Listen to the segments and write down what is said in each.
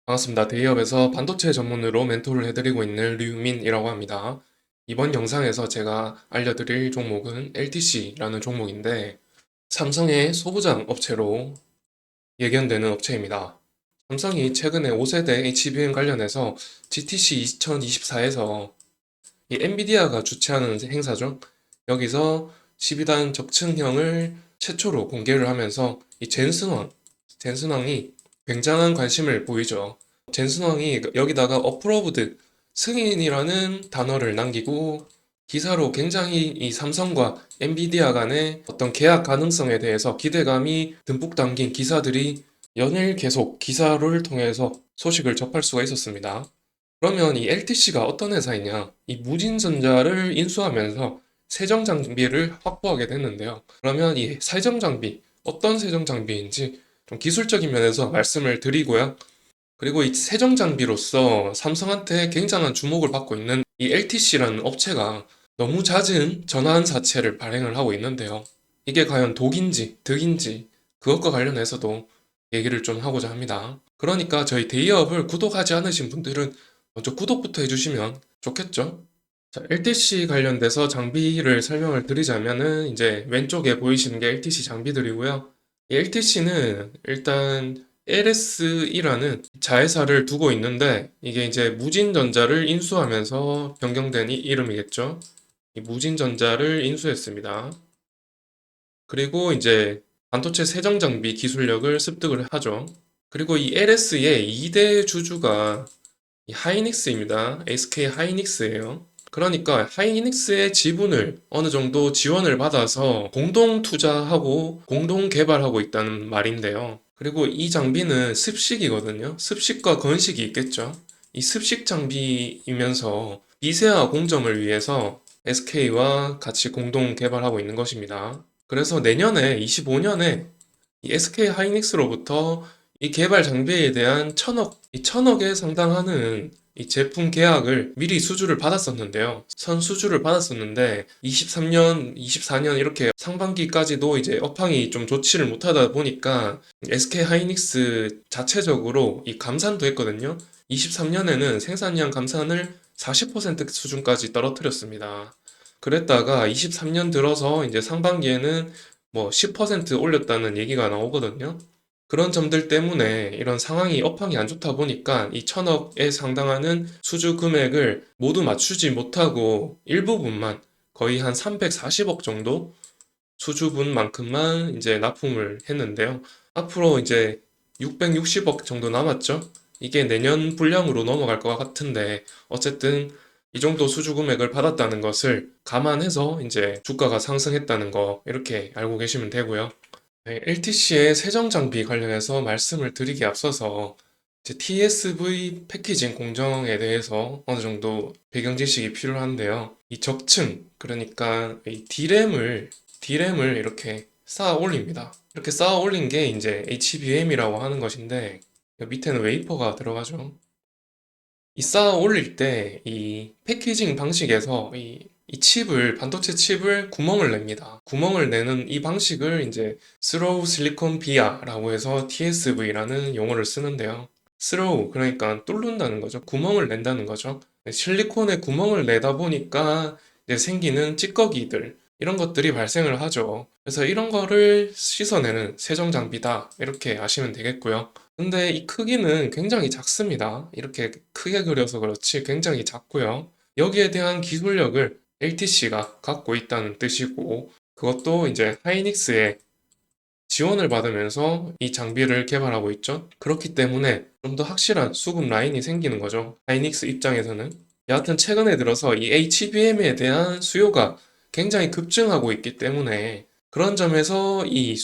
반갑습니다. 대기업에서 반도체 전문으로 멘토를 해드리고 있는 류민이라고 합니다. 이번 영상에서 제가 알려드릴 종목은 LTC라는 종목인데 삼성의 소부장 업체로 예견되는 업체입니다. 삼성이 최근에 5세대 HBM 관련해서 GTC 2024에서 이 엔비디아가 주최하는 행사죠. 여기서 12단 적층형을 최초로 공개를 하면서 이 젠슨왕이 굉장한 관심을 보이죠. 젠슨왕이 여기다가 어프로브드 승인이라는 단어를 남기고 기사로 굉장히 이 삼성과 엔비디아 간의 어떤 계약 가능성에 대해서 기대감이 듬뿍 담긴 기사들이 연일 계속 기사를 통해서 소식을 접할 수가 있었습니다. 그러면 이 LTC가 어떤 회사이냐? 이 무진전자를 인수하면서 세정 장비를 확보하게 됐는데요. 그러면 이 세정 장비, 어떤 세정 장비인지 좀 기술적인 면에서 말씀을 드리고요. 그리고 이 세정 장비로서 삼성한테 굉장한 주목을 받고 있는 이 LTC라는 업체가 너무 잦은 전환 사채를 발행을 하고 있는데요. 이게 과연 독인지 득인지 그것과 관련해서도 얘기를 좀 하고자 합니다. 그러니까 저희 대기업을 구독하지 않으신 분들은 먼저 구독부터 해주시면 좋겠죠? 자, LTC 관련돼서 장비를 설명을 드리자면은 이제 왼쪽에 보이시는 게 LTC 장비들이고요. 이 LTC는 일단 LS이라는 자회사를 두고 있는데 이게 이제 무진전자를 인수하면서 변경된 이 이름이겠죠. 이 무진전자를 인수했습니다. 그리고 이제 반도체 세정 장비 기술력을 습득을 하죠. 그리고 이 LS의 2대 주주가 이 하이닉스입니다. SK 하이닉스예요. 그러니까 하이닉스의 지분을 어느 정도 지원을 받아서 공동 투자하고 공동 개발하고 있다는 말인데요. 그리고 이 장비는 습식이거든요. 습식과 건식이 있겠죠. 이 습식 장비이면서 미세화 공정을 위해서 SK와 같이 공동 개발하고 있는 것입니다. 그래서 내년에 25년에 이 SK 하이닉스로부터 이 개발 장비에 대한 이 천억에 상당하는 이 제품 계약을 미리 수주를 받았었는데요. 선수주를 받았었는데 23년, 24년 이렇게 상반기까지도 이제 업황이 좀 좋지를 못하다 보니까 SK 하이닉스 자체적으로 이 감산도 했거든요. 23년에는 생산량 감산을 40% 수준까지 떨어뜨렸습니다. 그랬다가 23년 들어서 이제 상반기에는 뭐 10% 올렸다는 얘기가 나오거든요. 그런 점들 때문에 이런 상황이 업황이 안 좋다 보니까 이 천억에 상당하는 수주 금액을 모두 맞추지 못하고 일부분만 거의 한 340억 정도 수주분만큼만 이제 납품을 했는데요. 앞으로 이제 660억 정도 남았죠. 이게 내년 분량으로 넘어갈 것 같은데 어쨌든 이 정도 수주 금액을 받았다는 것을 감안해서 이제 주가가 상승했다는 거 이렇게 알고 계시면 되고요. 네, LTC의 세정 장비 관련해서 말씀을 드리기 앞서서 이제 TSV 패키징 공정에 대해서 어느 정도 배경 지식이 필요한데요. 이 적층, 그러니까 이 D램을 이렇게 쌓아 올립니다. 이렇게 쌓아 올린 게 이제 HBM이라고 하는 것인데 밑에는 웨이퍼가 들어가죠. 이 쌓아 올릴 때 이 패키징 방식에서 이 칩을, 반도체 칩을 구멍을 냅니다. 구멍을 내는 이 방식을 이제 스로우 실리콘 비아라고 해서 TSV라는 용어를 쓰는데요. 스로우, 그러니까 뚫는다는 거죠. 구멍을 낸다는 거죠. 실리콘에 구멍을 내다 보니까 이제 생기는 찌꺼기들, 이런 것들이 발생을 하죠. 그래서 이런 거를 씻어내는 세정 장비다. 이렇게 아시면 되겠고요. 근데 이 크기는 굉장히 작습니다. 이렇게 크게 그려서 그렇지 굉장히 작고요. 여기에 대한 기술력을 LTC가 갖고 있다는 뜻이고, 그것도 이제 하이닉스의 지원을 받으면서 이 장비를 개발하고 있죠. 그렇기 때문에 좀 더 확실한 수급 라인이 생기는 거죠. 하이닉스 입장에서는. 여하튼 최근에 들어서 이 HBM에 대한 수요가 굉장히 급증하고 있기 때문에 그런 점에서 이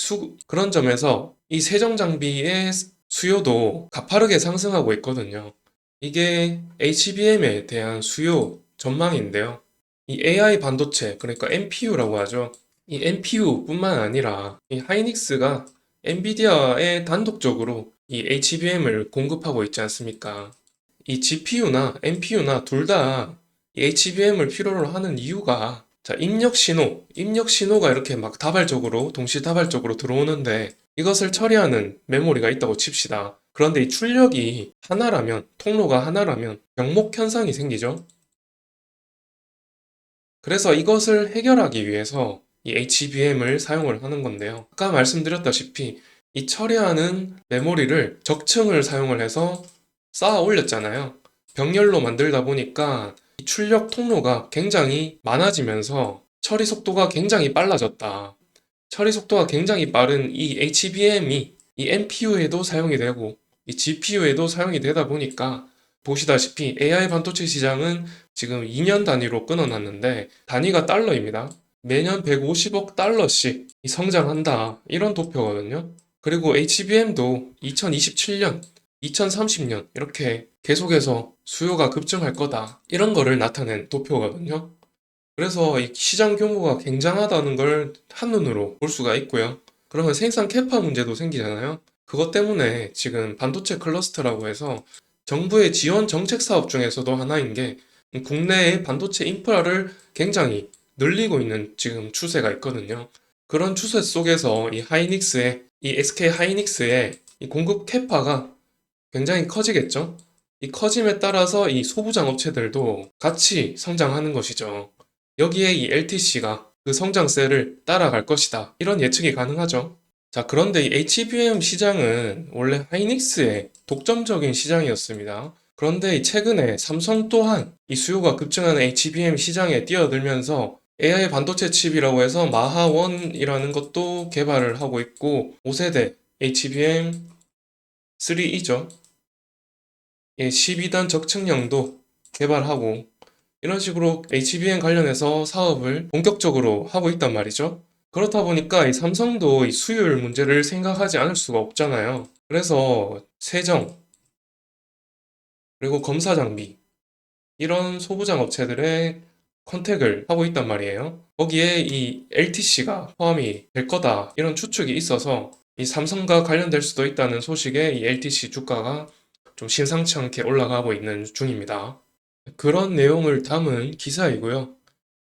세정 장비의 수요도 가파르게 상승하고 있거든요. 이게 HBM에 대한 수요 전망인데요. 이 AI 반도체, 그러니까 NPU라고 하죠. 이 NPU뿐만 아니라 이 하이닉스가 엔비디아에 단독적으로 이 HBM을 공급하고 있지 않습니까? 이 GPU나 NPU나 둘 다 이 HBM을 필요로 하는 이유가 자, 입력 신호가 이렇게 막 동시다발적으로 들어오는데 이것을 처리하는 메모리가 있다고 칩시다. 그런데 이 출력이 하나라면, 통로가 하나라면 병목 현상이 생기죠. 그래서 이것을 해결하기 위해서 이 HBM을 사용을 하는 건데요. 아까 말씀드렸다시피 이 처리하는 메모리를 적층을 사용을 해서 쌓아 올렸잖아요. 병렬로 만들다 보니까 이 출력 통로가 굉장히 많아지면서 처리 속도가 굉장히 빨라졌다. 처리 속도가 굉장히 빠른 이 HBM이 이 NPU에도 사용이 되고 이 GPU에도 사용이 되다 보니까 보시다시피 AI 반도체 시장은 지금 2년 단위로 끊어놨는데 단위가 달러입니다. 매년 150억 달러씩 성장한다. 이런 도표거든요. 그리고 HBM도 2027년, 2030년 이렇게 계속해서 수요가 급증할 거다. 이런 거를 나타낸 도표거든요. 그래서 이 시장 규모가 굉장하다는 걸 한눈으로 볼 수가 있고요. 그러면 생산 캐파 문제도 생기잖아요. 그것 때문에 지금 반도체 클러스터라고 해서 정부의 지원 정책 사업 중에서도 하나인 게 국내의 반도체 인프라를 굉장히 늘리고 있는 지금 추세가 있거든요. 그런 추세 속에서 이 SK 하이닉스의 이 공급 캐파가 굉장히 커지겠죠. 이 커짐에 따라서 이 소부장 업체들도 같이 성장하는 것이죠. 여기에 이 LTC가 그 성장세를 따라갈 것이다. 이런 예측이 가능하죠. 자, 그런데 이 HBM 시장은 원래 하이닉스의 독점적인 시장이었습니다. 그런데 최근에 삼성 또한 이 수요가 급증하는 HBM 시장에 뛰어들면서 AI 반도체 칩이라고 해서 마하1이라는 것도 개발을 하고 있고 5세대 HBM 3E죠. 12단 적층량도 개발하고 이런 식으로 HBM 관련해서 사업을 본격적으로 하고 있단 말이죠. 그렇다 보니까 이 삼성도 이 수율 문제를 생각하지 않을 수가 없잖아요. 그래서 세정, 그리고 검사 장비, 이런 소부장 업체들의 컨택을 하고 있단 말이에요. 거기에 이 LTC가 포함이 될 거다. 이런 추측이 있어서 이 삼성과 관련될 수도 있다는 소식에 이 LTC 주가가 좀 심상치 않게 올라가고 있는 중입니다. 그런 내용을 담은 기사이고요.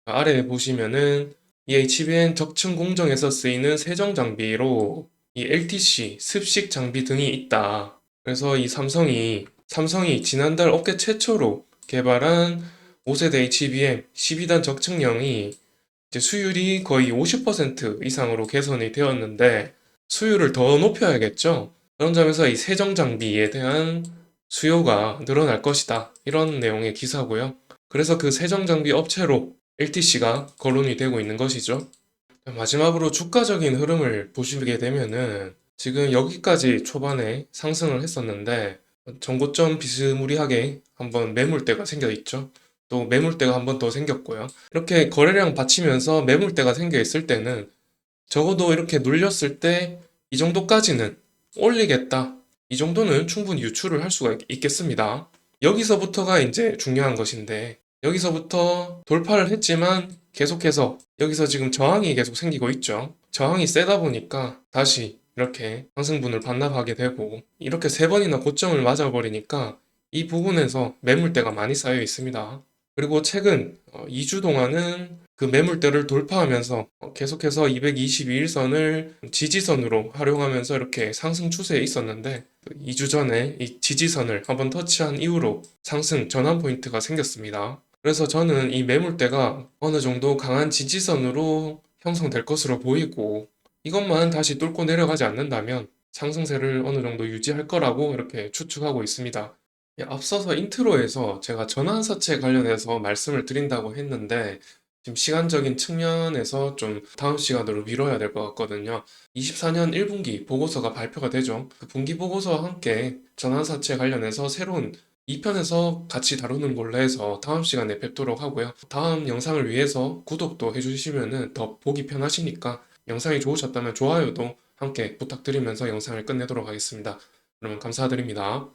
아래에 보시면은 이 HBM 적층 공정에서 쓰이는 세정 장비로 이 LTC, 습식 장비 등이 있다. 그래서 이 삼성이 지난달 업계 최초로 개발한 5세대 HBM 12단 적층형이 이제 수율이 거의 50% 이상으로 개선이 되었는데 수율을 더 높여야겠죠. 그런 점에서 이 세정 장비에 대한 수요가 늘어날 것이다. 이런 내용의 기사고요. 그래서 그 세정 장비 업체로 LTC가 거론이 되고 있는 것이죠. 마지막으로 주가적인 흐름을 보시게 되면은 지금 여기까지 초반에 상승을 했었는데 전고점 비스무리하게 한번 매물대가 생겨 있죠. 또 매물대가 한번 더 생겼고요. 이렇게 거래량 받치면서 매물대가 생겨 있을 때는 적어도 이렇게 눌렸을 때 이 정도까지는 올리겠다. 이 정도는 충분히 유출을 할 수가 있겠습니다. 여기서부터가 이제 중요한 것인데 여기서부터 돌파를 했지만 계속해서 여기서 지금 저항이 계속 생기고 있죠. 저항이 세다 보니까 다시 이렇게 상승분을 반납하게 되고 이렇게 세 번이나 고점을 맞아버리니까 이 부분에서 매물대가 많이 쌓여 있습니다. 그리고 최근 2주 동안은 그 매물대를 돌파하면서 계속해서 222일선을 지지선으로 활용하면서 이렇게 상승 추세에 있었는데 2주 전에 이 지지선을 한번 터치한 이후로 상승 전환 포인트가 생겼습니다. 그래서 저는 이 매물대가 어느 정도 강한 지지선으로 형성될 것으로 보이고 이것만 다시 뚫고 내려가지 않는다면 상승세를 어느 정도 유지할 거라고 이렇게 추측하고 있습니다. 앞서서 인트로에서 제가 전환사채 관련해서 말씀을 드린다고 했는데 지금 시간적인 측면에서 좀 다음 시간으로 미뤄야 될 것 같거든요. 24년 1분기 보고서가 발표가 되죠. 그 분기 보고서와 함께 전환사채 관련해서 새로운 2편에서 같이 다루는 걸로 해서 다음 시간에 뵙도록 하고요. 다음 영상을 위해서 구독도 해주시면 더 보기 편하시니까 영상이 좋으셨다면 좋아요도 함께 부탁드리면서 영상을 끝내도록 하겠습니다. 그러면 감사드립니다.